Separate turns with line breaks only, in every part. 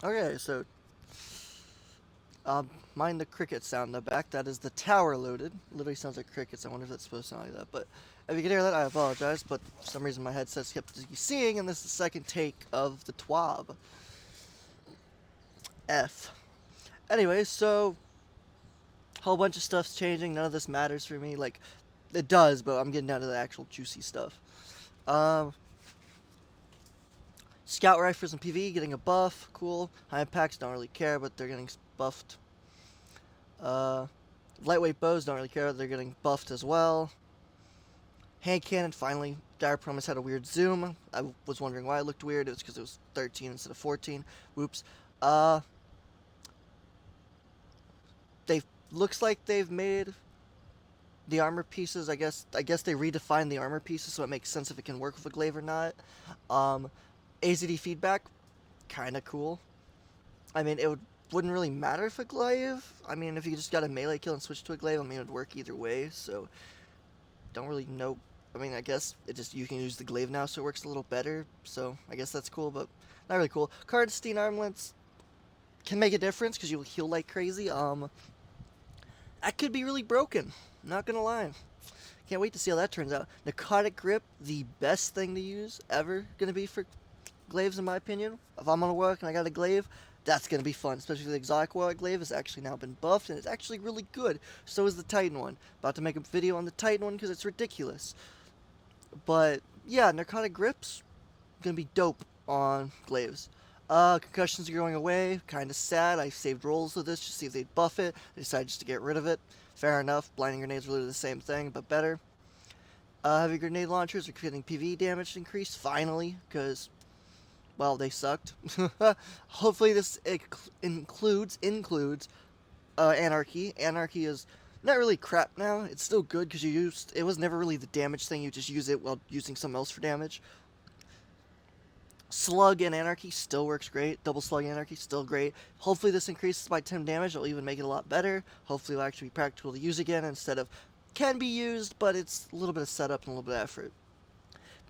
Okay, so mind the cricket sound in the back. That is the tower loaded. Literally sounds like crickets. I wonder if that's supposed to sound like that. But if you can hear that, I apologize. But for some reason, my headset's kept seeing, and this is the second take of the twab. F. Anyway, so whole bunch of stuff's changing. None of this matters for me. Like, it does, but I'm getting down to the actual juicy stuff. Um, Scout rifles and PvE getting a buff. Cool. High impacts don't really care, but they're getting buffed. Uh, Lightweight bows don't really care. They're getting buffed as well. Hand cannon finally. Dire Promise had a weird zoom. I was wondering why it looked weird. It was because it was 13 instead of 14. Whoops. Uh, they looks like they've made the armor pieces. I guess they redefined the armor pieces, so it makes sense if it can work with a glaive or not. Um, AZD feedback, kind of cool. I mean, wouldn't really matter if a glaive. I mean, if you just got a melee kill and switch to a glaive, I mean, it would work either way. So don't really know. I mean, I guess it just you can use the glaive now, so it works a little better. So I guess that's cool, but not really cool. Cardstein armlets can make a difference because you'll heal like crazy. That could be really broken. Not gonna lie. Can't wait to see how that turns out. Narcotic grip, the best thing to use ever, gonna be for glaives in my opinion. If I'm gonna work and I got a glaive, that's gonna be fun. Especially the exotic warlock glaive has actually now been buffed and it's actually really good. So is the Titan one. About to make a video on the Titan one because it's ridiculous. But yeah, narcotic grips gonna be dope on glaives. Concussions are going away. Kind of sad. I saved rolls of this just to see if they'd buff it. I decided just to get rid of it. Fair enough. Blinding grenades really the same thing, but better. Heavy grenade launchers are getting PvE damage increased finally, because well, they sucked. Hopefully, this includes anarchy. Anarchy is not really crap now. It's still good because it was never really the damage thing. You just use it while using something else for damage. Slug and Anarchy still works great. Double Slug Anarchy still great. Hopefully this increases by 10 damage. It'll even make it a lot better. Hopefully it'll actually be practical to use again instead of can be used, but it's a little bit of setup and a little bit of effort.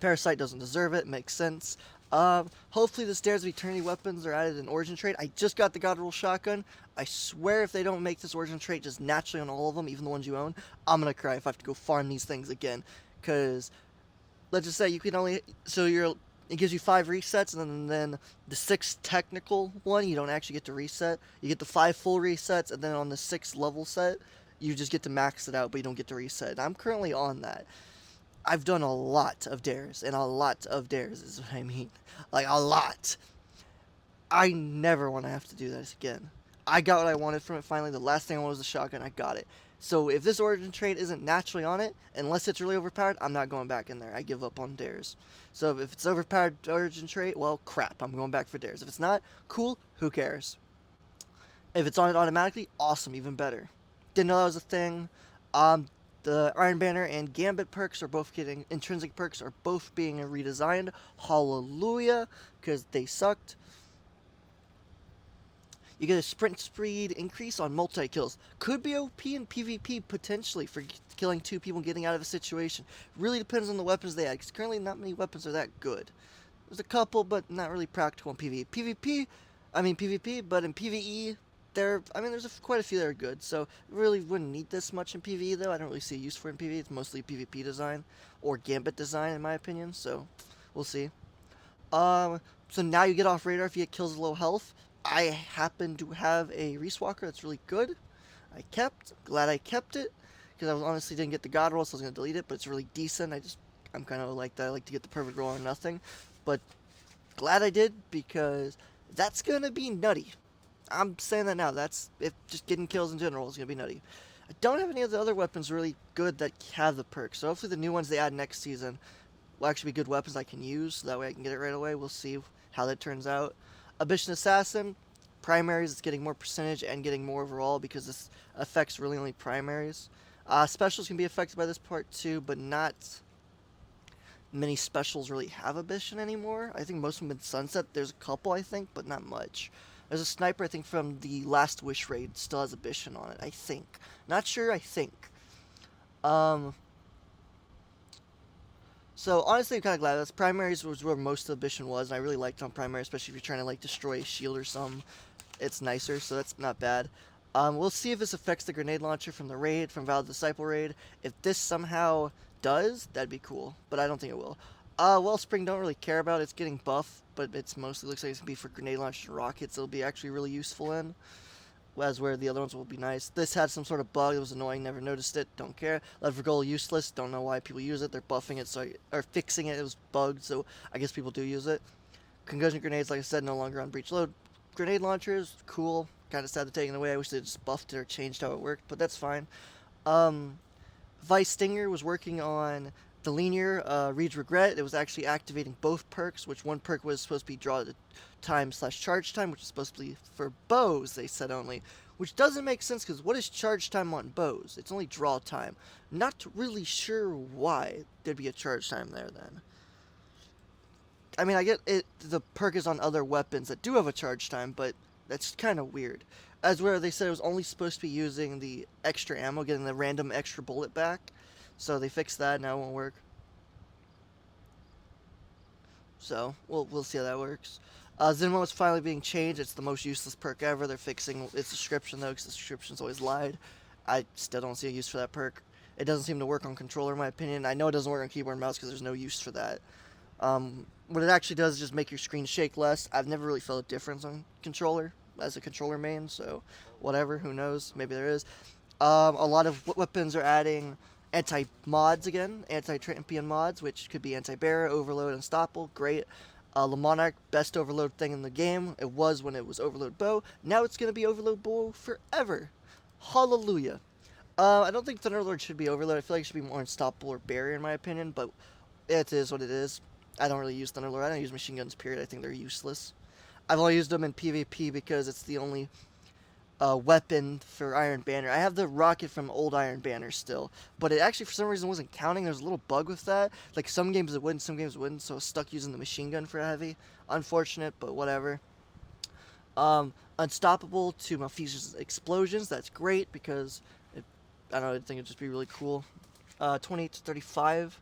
Parasite doesn't deserve it. Makes sense. Hopefully the Stairs of Eternity weapons are added in Origin Trait. I just got the God Roll Shotgun. I swear if they don't make this Origin Trait just naturally on all of them, even the ones you own, I'm going to cry if I have to go farm these things again. Because let's just say you can only it gives you 5 resets, and then the 6th technical one you don't actually get to reset. You get the 5 full resets, and then on the 6th level set you just get to max it out, but you don't get to reset. And I'm currently on that. I've done a lot of dares, and a lot of dares is what I mean. Like a lot. I never want to have to do this again. I got what I wanted from it finally. The last thing I wanted was a shotgun. I got it. So if this origin trait isn't naturally on it, unless it's really overpowered, I'm not going back in there. I give up on dares. So if it's overpowered origin trait, well, crap. I'm going back for dares. If it's not, cool. Who cares? If it's on it automatically, awesome. Even better. Didn't know that was a thing. The Iron Banner and Gambit perks are both getting intrinsic perks are both being redesigned. Hallelujah, because they sucked. You get a sprint speed increase on multi kills. Could be OP in PvP potentially for killing 2 people and getting out of a situation. Really depends on the weapons they add, because currently not many weapons are that good. There's a couple, but not really practical in PvP, but in PvE, there's quite a few that are good. So really wouldn't need this much in PvE though. I don't really see a use for it in PvE. It's mostly PvP design or Gambit design in my opinion. So we'll see. So now you get off radar if you get kills at low health. I happen to have a Reese-Walker that's really good. Glad I kept it, because I was honestly didn't get the God roll, so I was going to delete it, but it's really decent. I'm kind of like that. I like to get the perfect roll or nothing. But glad I did, because that's going to be nutty. I'm saying that now. That's, if just getting kills in general is going to be nutty. I don't have any of the other weapons really good that have the perks, so hopefully the new ones they add next season will actually be good weapons I can use, so that way I can get it right away. We'll see how that turns out. Abyssinian Assassin, primaries, it's getting more percentage and getting more overall because this affects really only primaries. Specials can be affected by this part too, but not many specials really have Abyssin anymore. I think most of them have been sunset. There's a couple, I think, but not much. There's a sniper, I think, from the Last Wish raid, still has Abyssin on it, I think. Not sure, I think. Um, So honestly, I'm kind of glad. That's primaries was where most of the mission was, and I really liked on primary, especially if you're trying to like destroy a shield or something. It's nicer, so that's not bad. We'll see if this affects the grenade launcher from the raid, from Val Disciple raid. If this somehow does, that'd be cool, but I don't think it will. Wellspring don't really care about. It's getting buff, but it's mostly looks like it's gonna be for grenade launchers and rockets. It'll be actually really useful in. As where the other ones will be nice. This had some sort of bug. It was annoying. Never noticed it. Don't care. Lead for gold useless. Don't know why people use it. They're buffing it, or fixing it. It was bugged, so I guess people do use it. Concussion grenades, like I said, no longer on breach load. Grenade launchers, cool. Kind of sad to take it away. I wish they just buffed it or changed how it worked, but that's fine. Vice Stinger was working on the linear Reed's Regret. It was actually activating both perks, which one perk was supposed to be draw time / charge time, which is supposed to be for bows, they said only. Which doesn't make sense, because what is charge time on bows? It's only draw time. Not really sure why there'd be a charge time there then. I mean, I get it. The perk is on other weapons that do have a charge time, but that's kind of weird. As where they said it was only supposed to be using the extra ammo, getting the random extra bullet back. So they fixed that. Now it won't work. So we'll see how that works. Zumo is finally being changed. It's the most useless perk ever. They're fixing its description though, because the description's always lied. I still don't see a use for that perk. It doesn't seem to work on controller, in my opinion. I know it doesn't work on keyboard and mouse because there's no use for that. What it actually does is just make your screen shake less. I've never really felt a difference on controller as a controller main, so whatever, who knows, maybe there is. A lot of weapons are adding anti-mods again, anti-champion mods, which could be anti-bearer, overload, unstoppable, great. Le Monarch, best overload thing in the game. It was when it was overload bow. Now it's going to be overload bow forever. Hallelujah. I don't think Thunderlord should be overload. I feel like it should be more unstoppable or barrier in my opinion, but it is what it is. I don't really use Thunderlord. I don't use machine guns, period. I think they're useless. I've only used them in PvP because it's the only weapon for Iron Banner. I have the rocket from old Iron Banner still, but it actually for some reason wasn't counting. There's a little bug with that. Like some games it wouldn't, some games it wouldn't, so I was stuck using the machine gun for heavy. Unfortunate, but whatever. Unstoppable to Malfeasance explosions. That's great because I don't know, I think it'd just be really cool. 28 to 35.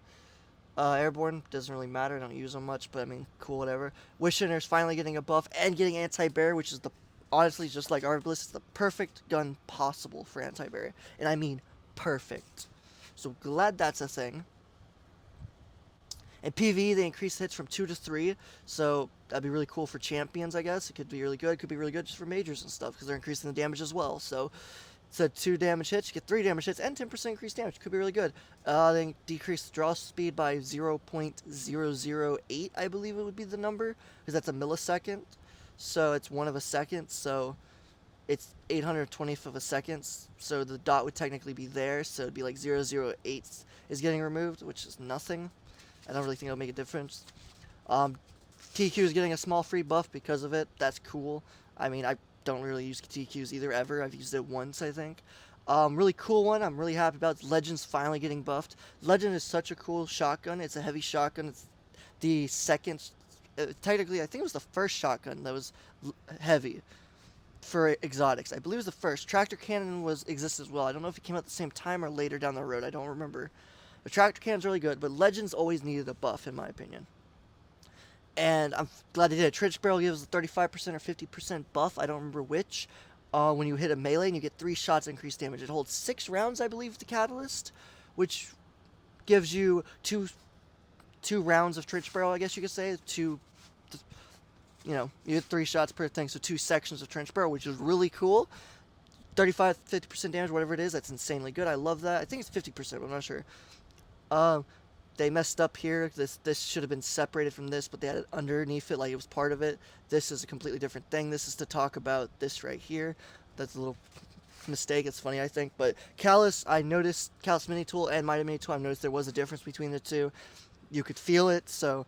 Airborne doesn't really matter. I don't use them much, but I mean, cool, whatever. Wishinner's finally getting a buff and getting anti-bear, which is honestly, just like Arbalist, it's the perfect gun possible for anti-bear, and I mean perfect. So glad that's a thing. In PvE, they increased hits from 2 to 3, so that'd be really cool for champions, I guess. It could be really good. It could be really good just for majors and stuff, because they're increasing the damage as well. So 2 damage hits, you get 3 damage hits, and 10% increased damage. Could be really good. They decreased draw speed by 0.008, I believe it would be the number, because that's a millisecond. So it's 1 of a second, so it's 820th of a second. So the dot would technically be there, so it'd be like 008 is getting removed, which is nothing. I don't really think it'll make a difference. TQ is getting a small free buff because of it. That's cool. I mean, I don't really use TQs either, ever. I've used it once, I think. Really cool one I'm really happy about. Legend's finally getting buffed. Legend is such a cool shotgun. It's a heavy shotgun. It's the second, technically, I think it was the first shotgun that was heavy for exotics. I believe it was the first. Tractor cannon existed as well. I don't know if it came out at the same time or later down the road. I don't remember. The tractor cannon's really good, but Legends always needed a buff, in my opinion. And I'm glad they did it. Trench Barrel gives a 35% or 50% buff. I don't remember which. When you hit a melee and you get 3 shots increased damage. It holds 6 rounds, I believe, the Catalyst, which gives you two rounds of Trench Barrel, I guess you could say. You get 3 shots per thing, so 2 sections of Trench Barrel, which is really cool. 35-50% damage, whatever it is. That's insanely good. I love that. I think it's 50%, but I'm not sure. They messed up here. This should have been separated from this, but they had it underneath it like it was part of it. This is a completely different thing. This is to talk about this right here. That's a little mistake. It's funny, I think. But Callus, I noticed, Callus Mini Tool and Mighty Mini Tool, I noticed there was a difference between the two. You could feel it, so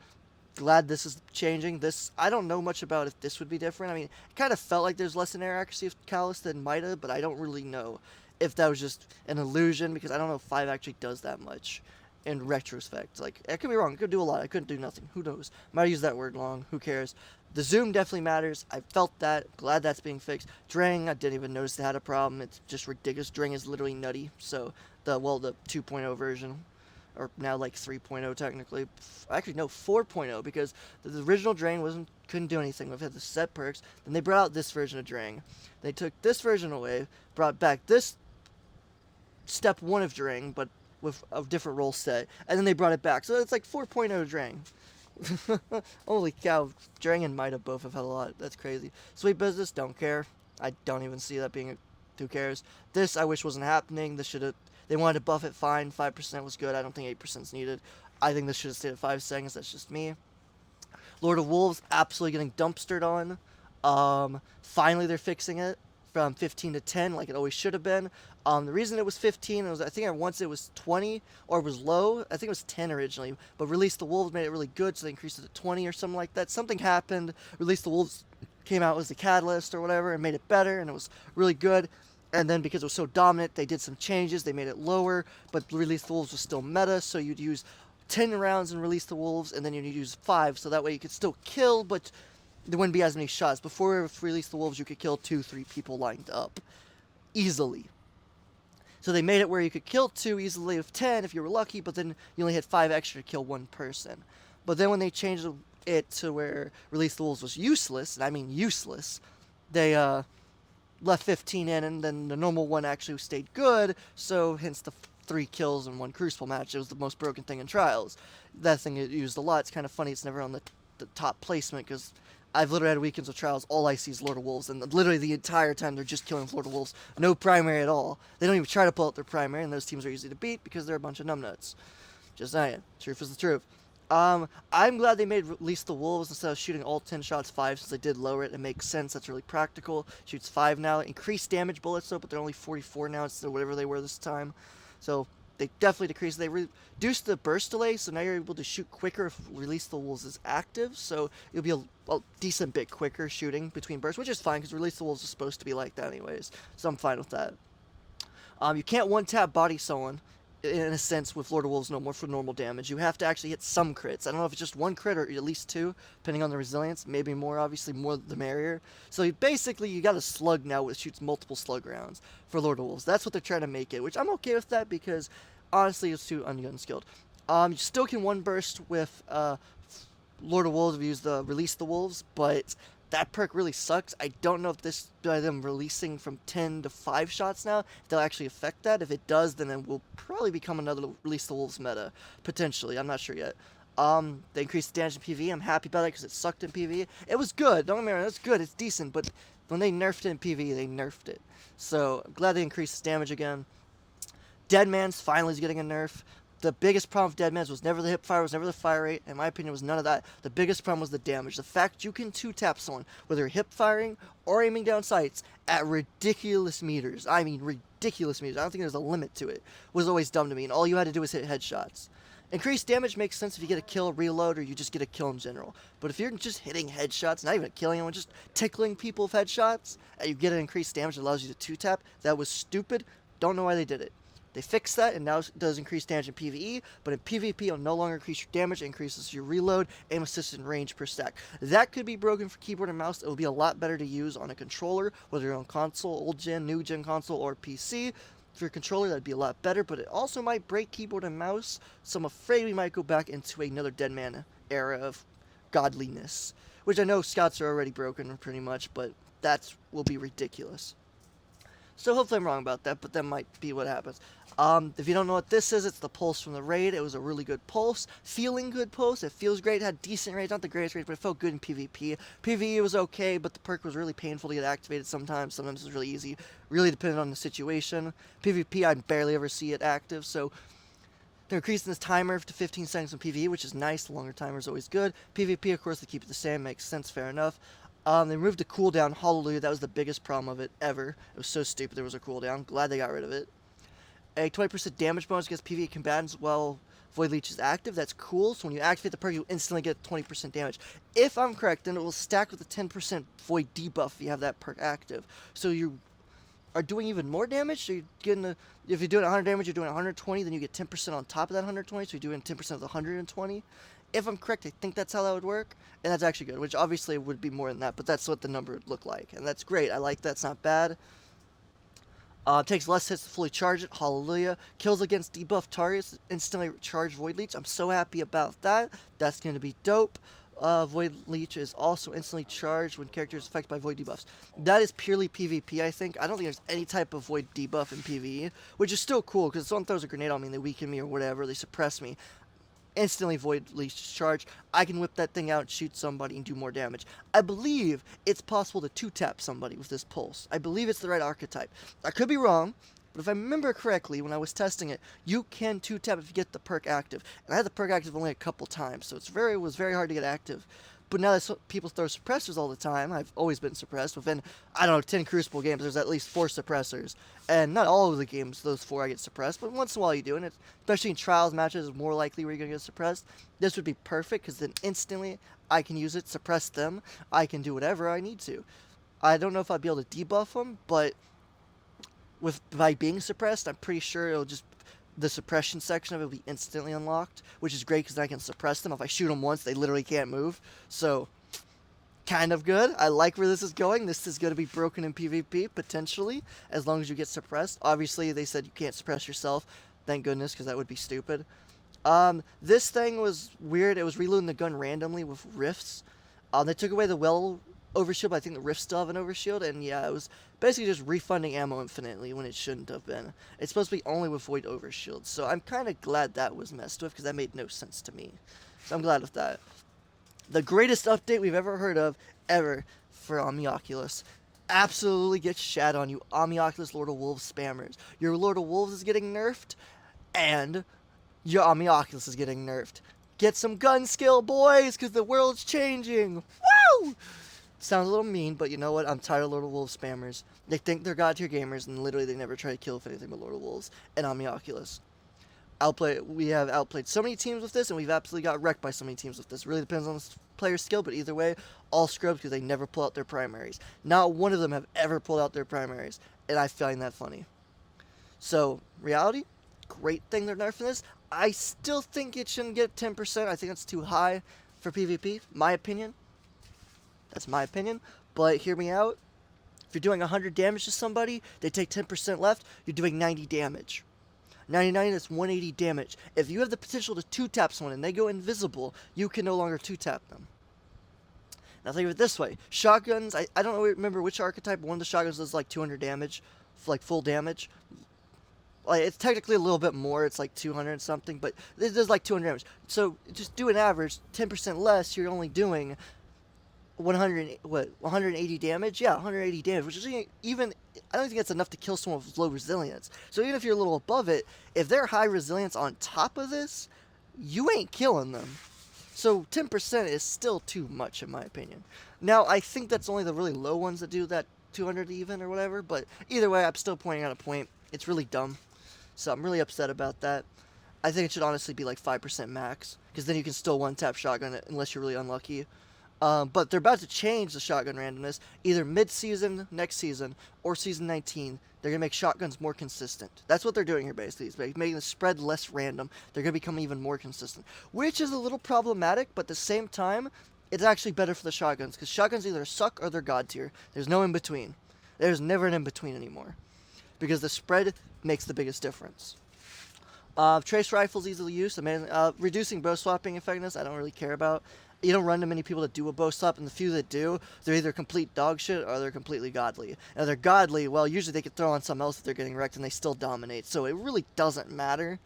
glad this is changing. This, I don't know much about if this would be different. I mean, it kind of felt like there's less in air accuracy of Callus than Mighty, but I don't really know if that was just an illusion, because I don't know if 5 actually does that much in retrospect. Like, I could be wrong. It could do a lot. I couldn't do nothing. Who knows? Might have used that word long. Who cares? The zoom definitely matters. I felt that. Glad that's being fixed. Drang, I didn't even notice they had a problem. It's just ridiculous. Drang is literally nutty. So, the 2.0 version, or now like 3.0 technically. Actually, no, 4.0, because the original Drain couldn't do anything with it. The set perks. Then they brought out this version of Drain. They took this version away, brought back this step 1 of Drain, but with a different role set, and then they brought it back. So it's like 4.0 Drain. Holy cow, Drang and Mida both have had a lot. That's crazy. Sweet Business, don't care. I don't even see that being who cares. This I wish wasn't happening. This should have, they wanted to buff it, fine. 5% was good. I don't think 8% is needed. I think this should have stayed at 5 seconds. That's just me. Lord of Wolves, absolutely getting dumpstered on. Finally they're fixing it from 15 to 10 like it always should have been. The reason it was 15, it was, I think once it was 20, or it was low. I think it was 10 originally, but Release the Wolves made it really good, so they increased it to 20 or something like that. Something happened. Release the Wolves came out as the catalyst or whatever and made it better, and it was really good. And then because it was so dominant, they did some changes. They made it lower, but Release the Wolves was still meta, so you'd use 10 rounds and Release the Wolves, and then you'd use 5, so that way you could still kill, but there wouldn't be as many shots. Before, if Release the Wolves, you could kill 2-3 people lined up easily. So they made it where you could kill 2 easily with 10 if you were lucky, but then you only had 5 extra to kill 1 person. But then when they changed it to where Release the Wolves was useless, and I mean useless, they left 15 in, and then the normal one actually stayed good, so hence the 3 kills in 1 Crucible match. It was the most broken thing in Trials. That thing it used a lot. It's kind of funny it's never on the top placement, because I've literally had weekends of Trials, all I see is Lord of Wolves, and literally the entire time they're just killing Lord of Wolves. No primary at all. They don't even try to pull out their primary, and those teams are easy to beat because they're a bunch of numbnuts. Just saying. Truth is the truth. I'm glad they made Release the Wolves instead of shooting all 10 shots 5, since they did lower it. It makes sense. That's really practical. Shoots 5 now. Increased damage bullets, though, but they're only 44 now instead of whatever they were this time. So they definitely decreased. They reduced the burst delay, so now you're able to shoot quicker if Release the Wolves is active. So it'll be a decent bit quicker shooting between bursts, which is fine because Release the Wolves is supposed to be like that anyways. So I'm fine with that. You can't one-tap body someone, in a sense, with Lord of Wolves no more for normal damage. You have to actually hit some crits. I don't know if it's just 1 crit or at least 2, depending on the resilience. Maybe more, obviously, more the merrier. So basically, you got a slug now which shoots multiple slug rounds for Lord of Wolves. That's what they're trying to make it, which I'm okay with that because, honestly, it's too unskilled. You still can one burst with Lord of Wolves if you use the Release the Wolves, but that perk really sucks. I don't know if this, by them releasing from 10 to 5 shots now, if they'll actually affect that. If it does, then it will probably become another Release the Wolves meta, potentially. I'm not sure yet. They increased the damage in PvE. I'm happy about it because it sucked in PvE. It was good. Don't get me wrong, it's good. It's decent, but when they nerfed it in PvE, they nerfed it. So I'm glad they increased its damage again. Deadman's finally is getting a nerf. The biggest problem with Deadman's was never the hip fire, was never the fire rate. In my opinion, it was none of that. The biggest problem was the damage. The fact you can 2-tap someone, whether hip firing or aiming down sights, at ridiculous meters. I mean, ridiculous meters. I don't think there's a limit to it. Was always dumb to me, and all you had to do was hit headshots. Increased damage makes sense if you get a kill, reload, or you just get a kill in general. But if you're just hitting headshots, not even killing anyone, just tickling people with headshots, and you get an increased damage that allows you to 2-tap, that was stupid. Don't know why they did it. They fixed that, and now it does increase damage in PvE, but in PvP, it'll no longer increase your damage. It increases your reload, aim assist, and range per stack. That could be broken for keyboard and mouse. It will be a lot better to use on a controller, whether you're on console, old gen, new gen console, or PC. For your controller, that'd be a lot better, but it also might break keyboard and mouse, so I'm afraid we might go back into another Deadman era of godliness, which I know Scouts are already broken pretty much, but that will be ridiculous. So hopefully I'm wrong about that, but that might be what happens. If you don't know what this is, it's the pulse from the raid. It was a really good pulse. Feeling good pulse. It feels great. It had decent rage. Not the greatest rage, but it felt good in PvP. PvE was okay, but the perk was really painful to get activated sometimes. Sometimes it was really easy. Really depended on the situation. PvP, I barely ever see it active, so they're increasing this timer to 15 seconds in PvE, which is nice. The longer timer is always good. PvP, of course, they keep it the same. Makes sense. Fair enough. They removed the cooldown. Hallelujah. That was the biggest problem of it ever. It was so stupid there was a cooldown. Glad they got rid of it. A 20% damage bonus against PvE combatants while Void Leech is active. That's cool. So when you activate the perk, you instantly get 20% damage. If I'm correct, then it will stack with the 10% Void debuff if you have that perk active. So you are doing even more damage. So you're getting if you're doing 100 damage, you're doing 120. Then you get 10% on top of that 120. So you're doing 10% of the 120. If I'm correct, I think that's how that would work, and that's actually good, which obviously would be more than that, but that's what the number would look like, and that's great. I like that. It's not bad. Takes less hits to fully charge it. Hallelujah. Kills against debuff targets. Instantly charge Void Leech. I'm so happy about that. That's going to be dope. Void Leech is also instantly charged when characters affected by Void debuffs. That is purely PvP, I think. I don't think there's any type of Void debuff in PvE, which is still cool, because if someone throws a grenade on me and they weaken me or whatever, they suppress me, instantly Void Leech charge. I can whip that thing out and shoot somebody and do more damage. I believe it's possible to 2-tap somebody with this pulse. I believe it's the right archetype. I could be wrong, but if I remember correctly, when I was testing it, you can 2-tap if you get the perk active. And I had the perk active only a couple times, so it was very hard to get active. But now that people throw suppressors all the time, I've always been suppressed. Within, I don't know, 10 Crucible games, there's at least 4 suppressors. And not all of the games, those 4 I get suppressed, but once in a while you do. And it's, especially in trials matches, it's more likely where you're going to get suppressed. This would be perfect, because then instantly I can use it, suppress them. I can do whatever I need to. I don't know if I'd be able to debuff them, but by being suppressed, I'm pretty sure it'll just... the suppression section of it will be instantly unlocked, which is great because I can suppress them. If I shoot them once, they literally can't move. So, kind of good. I like where this is going. This is going to be broken in PvP, potentially, as long as you get suppressed. Obviously, they said you can't suppress yourself. Thank goodness, because that would be stupid. This thing was weird. It was reloading the gun randomly with rifts. They took away the well overshield, but I think the rifts still have an overshield, and yeah, it was basically just refunding ammo infinitely when it shouldn't have been. It's supposed to be only with void overshields, so I'm kind of glad that was messed with, because that made no sense to me. So I'm glad with that. The greatest update we've ever heard of, ever, for Omnioculus. Absolutely get shat on, you Omnioculus Lord of Wolves spammers. Your Lord of Wolves is getting nerfed, and your Omnioculus is getting nerfed. Get some gun skill, boys, because the world's changing. Woo! Sounds a little mean, but you know what? I'm tired of Lord of Wolves spammers. They think they're god tier gamers, and literally they never try to kill with anything but Lord of Wolves and Omnioculus. We have outplayed so many teams with this, and we've absolutely got wrecked by so many teams with this. Really depends on the player's skill, but either way, all scrubs because they never pull out their primaries. Not one of them have ever pulled out their primaries, and I find that funny. So, reality, great thing they're nerfing this. I still think it shouldn't get 10%. I think that's too high for PvP, my opinion. That's my opinion, but hear me out. If you're doing 100 damage to somebody, they take 10% left, you're doing 90 damage. 99 is 180 damage. If you have the potential to 2-tap someone and they go invisible, you can no longer 2-tap them. Now think of it this way. Shotguns, I don't remember which archetype, but one of the shotguns does like 200 damage, like full damage. Like, it's technically a little bit more, it's like 200 something, but it does like 200 damage. So just do an average, 10% less, you're only doing 180 damage? Yeah, 180 damage, which is even, I don't think that's enough to kill someone with low resilience. So even if you're a little above it, if they're high resilience on top of this, you ain't killing them. So 10% is still too much, in my opinion. Now, I think that's only the really low ones that do that 200 even or whatever, but either way, I'm still pointing out a point. It's really dumb. So I'm really upset about that. I think it should honestly be like 5% max, because then you can still one-tap shotgun it unless you're really unlucky. But they're about to change the shotgun randomness, either mid-season, next season, or season 19. They're going to make shotguns more consistent. That's what they're doing here, basically. It's making the spread less random. They're going to become even more consistent, which is a little problematic, but at the same time, it's actually better for the shotguns, because shotguns either suck or they're god tier. There's no in-between. There's never an in-between anymore, because the spread makes the biggest difference. Trace rifles easily used. Reducing bow swapping effectiveness, I don't really care about. You don't run into many people that do a bow swap, and the few that do, they're either complete dog shit or they're completely godly. And if they're godly, well, usually they can throw on something else if they're getting wrecked, and they still dominate. So it really doesn't matter.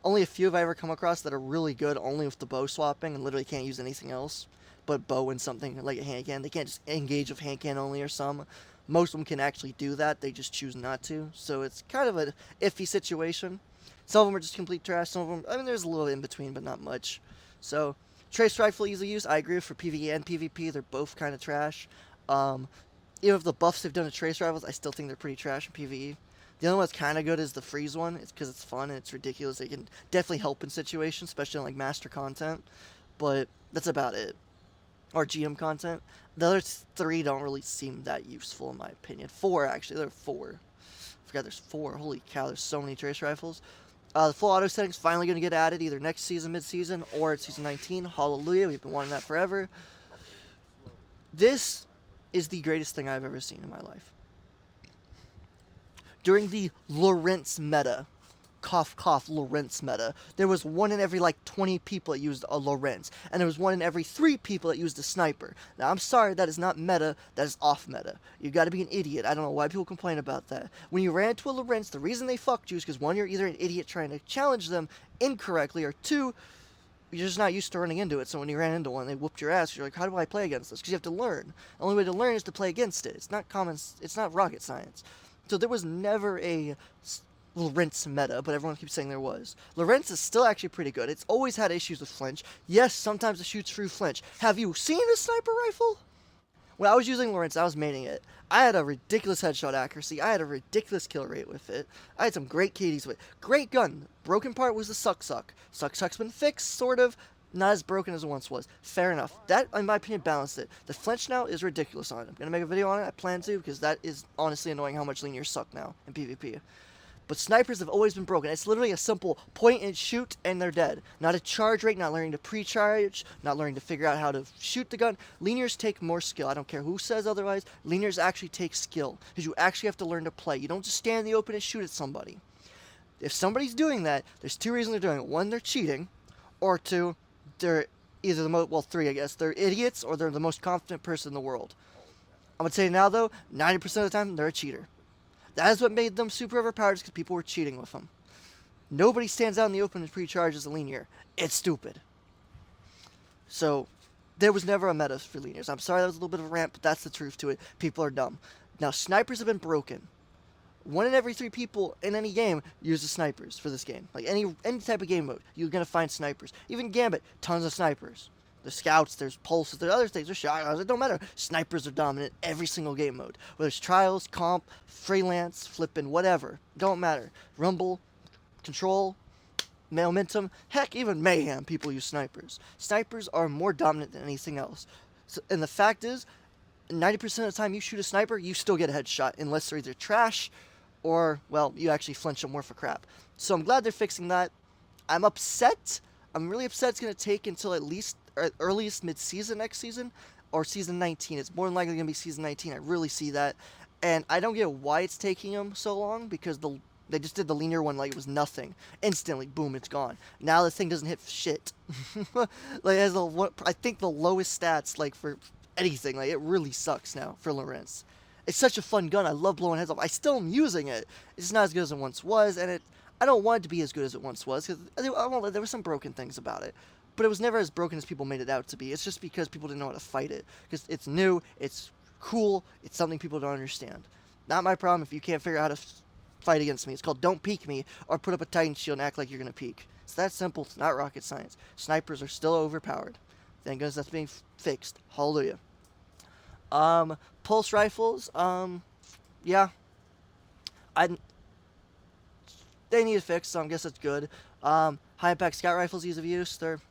Only a few have I ever come across that are really good only with the bow swapping and literally can't use anything else but bow and something like a hand cannon. They can't just engage with hand cannon only or some. Most of them can actually do that. They just choose not to. So it's kind of an iffy situation. Some of them are just complete trash. Some of them, I mean, there's a little in between, but not much. So, trace rifle easy use. I agree for PvE and PvP. They're both kind of trash. Even with the buffs they've done to trace rifles, I still think they're pretty trash in PvE. The only one that's kind of good is the freeze one. It's because it's fun and it's ridiculous. It can definitely help in situations, especially in like master content. But that's about it. Or GM content. The other 3 don't really seem that useful in my opinion. 4 actually. There are 4. I forgot there's 4. Holy cow, there's so many trace rifles. The full auto setting's finally going to get added either next season, mid-season, or at season 19. Hallelujah, we've been wanting that forever. This is the greatest thing I've ever seen in my life. during the Lorentz meta, cough cough Lorentz meta, there was 1 in every like 20 people that used a Lorentz, and there was 1 in every 3 people that used a sniper. Now I'm sorry, that is not meta, that is off meta. You gotta be an idiot. I don't know why people complain about that. When you ran into a Lorentz, the reason they fucked you is because 1, you're either an idiot trying to challenge them incorrectly, or 2, you're just not used to running into it. So when you ran into one, they whooped your ass. You're like, how do I play against this? Because you have to learn. The only way to learn is to play against it. It's not it's not rocket science. So there was never a Lorentz meta, but everyone keeps saying there was. Lorentz is still actually pretty good. It's always had issues with flinch. Yes, sometimes it shoots through flinch. Have you seen a sniper rifle? When I was using Lorentz, I was maining it. I had a ridiculous headshot accuracy. I had a ridiculous kill rate with it. I had some great KDs with it. Great gun. Broken part was the suck-suck. Suck-suck's been fixed, sort of. Not as broken as it once was. Fair enough. That, in my opinion, balanced it. The flinch now is ridiculous on it. I'm going to make a video on it. I plan to, because that is honestly annoying how much linear suck now in PvP. But snipers have always been broken. It's literally a simple point and shoot, and they're dead. Not a charge rate, not learning to pre-charge, not learning to figure out how to shoot the gun. Linears take more skill. I don't care who says otherwise. Linears actually take skill, because you actually have to learn to play. You don't just stand in the open and shoot at somebody. If somebody's doing that, there's 2 reasons they're doing it. 1, they're cheating, or 2, they're either the most, well, 3, I guess. They're idiots, or they're the most confident person in the world. I'm going to tell you now, though, 90% of the time, they're a cheater. That is what made them super overpowered, because people were cheating with them. Nobody stands out in the open and pre-charges a linear. It's stupid. So, there was never a meta for linears. I'm sorry that was a little bit of a rant, but that's the truth to it. People are dumb. Now, snipers have been broken. 1 in every 3 people in any game uses snipers for this game. Like, any type of game mode, you're going to find snipers. Even Gambit, tons of snipers. There's scouts, there's pulses, there's other things, there's shotguns, it don't matter. Snipers are dominant every single game mode. Whether it's trials, comp, freelance, flippin', whatever. Don't matter. Rumble, control, momentum, heck, even mayhem, people use snipers. Snipers are more dominant than anything else. So, and the fact is, 90% of the time you shoot a sniper, you still get a headshot, unless they're either trash or, well, you actually flinch them more for crap. So I'm glad they're fixing that. I'm upset. I'm really upset it's going to take until at least or earliest mid-season next season, or season 19. It's more than likely going to be season 19. I really see that. And I don't get why it's taking them so long, because they just did the linear one like it was nothing. Instantly, boom, it's gone. Now the thing doesn't hit shit. Like, it has I think the lowest stats, like, for anything. Like, it really sucks now for Lorentz. It's such a fun gun. I love blowing heads off. I still am using it. It's not as good as it once was, and I don't want it to be as good as it once was, because there were some broken things about it. But it was never as broken as people made it out to be. It's just because people didn't know how to fight it. Because it's new, it's cool, it's something people don't understand. Not my problem if you can't figure out how to fight against me. It's called don't peek me, or put up a Titan shield and act like you're going to peek. It's that simple. It's not rocket science. Snipers are still overpowered. Thank goodness that's being fixed. Hallelujah. Pulse rifles, yeah. They need a fix, so I guess that's good. High impact scout rifles, ease of use. They're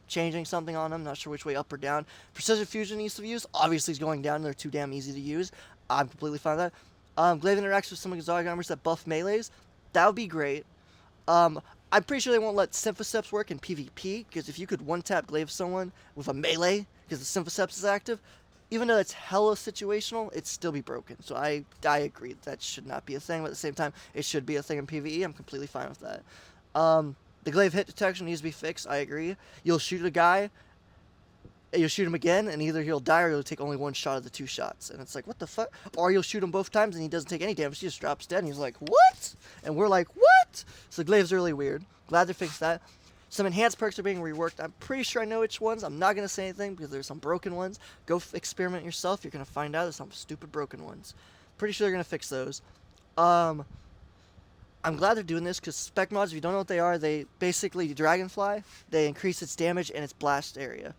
changing something on them. Not sure which way, up or down. Precision fusion ease of use, obviously is going down. They're too damn easy to use. I'm completely fine with that. Glaive interacts with some exotic armors that buff melees. That would be great. I'm pretty sure they won't let Symphoceps work in PvP, because if you could one-tap Glaive someone with a melee, because the Symphoceps is active, even though it's hella situational, it'd still be broken. So I agree that should not be a thing, but at the same time, it should be a thing in PvE. I'm completely fine with that. The Glaive hit detection needs to be fixed. I agree. You'll shoot a guy, and you'll shoot him again, and either he'll die or he'll take only 1 shot of the 2 shots. And it's like, what the fuck? Or you'll shoot him both times, and he doesn't take any damage. He just drops dead, and he's like, what? And we're like, what? So the Glaive's really weird. Glad they fixed that. Some enhanced perks are being reworked. I'm pretty sure I know which ones. I'm not going to say anything because there's some broken ones. Go experiment yourself. You're going to find out there's some stupid broken ones. Pretty sure they're going to fix those. I'm glad they're doing this, because Spec Mods, if you don't know what they are, they basically Dragonfly. They increase its damage and its blast area.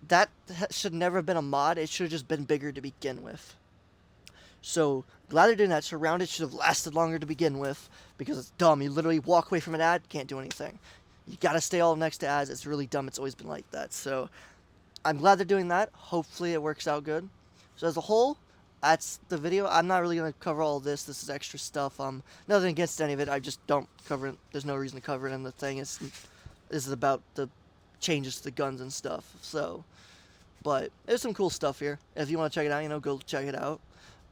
That should never have been a mod. It should have just been bigger to begin with. So, glad they're doing that. Surrounded should have lasted longer to begin with, because it's dumb. You literally walk away from an ad, can't do anything. You gotta stay all next to ads. It's really dumb. It's always been like that. So, I'm glad they're doing that. Hopefully it works out good. So, as a whole, that's the video. I'm not really going to cover all this. This is extra stuff. Nothing against any of it. I just don't cover it. There's no reason to cover it in the thing. This is about the changes to the guns and stuff. So, but there's some cool stuff here. If you want to check it out, go check it out.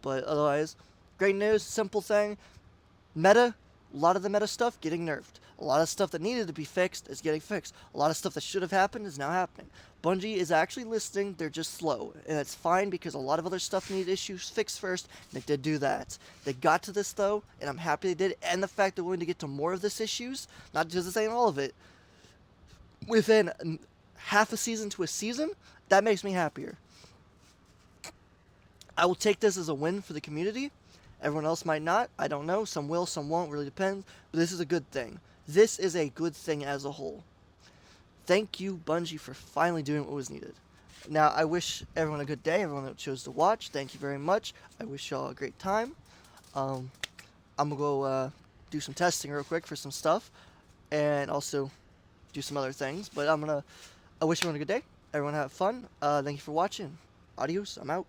But otherwise, great news. Simple thing. Meta, a lot of the meta stuff getting nerfed. A lot of stuff that needed to be fixed is getting fixed. A lot of stuff that should have happened is now happening. Bungie is actually listening, they're just slow. And it's fine because a lot of other stuff needed issues fixed first, and they did do that. They got to this though, and I'm happy they did. And the fact they're willing to get to more of this issues, not just saying all of it, within half a season to a season, that makes me happier. I will take this as a win for the community. Everyone else might not. I don't know. Some will, some won't. Really depends. But this is a good thing. This is a good thing as a whole. Thank you, Bungie, for finally doing what was needed. Now, I wish everyone a good day. Everyone that chose to watch, thank you very much. I wish y'all a great time. I'm going to go do some testing real quick for some stuff. And also do some other things. But I wish everyone a good day. Everyone have fun. Thank you for watching. Adios. I'm out.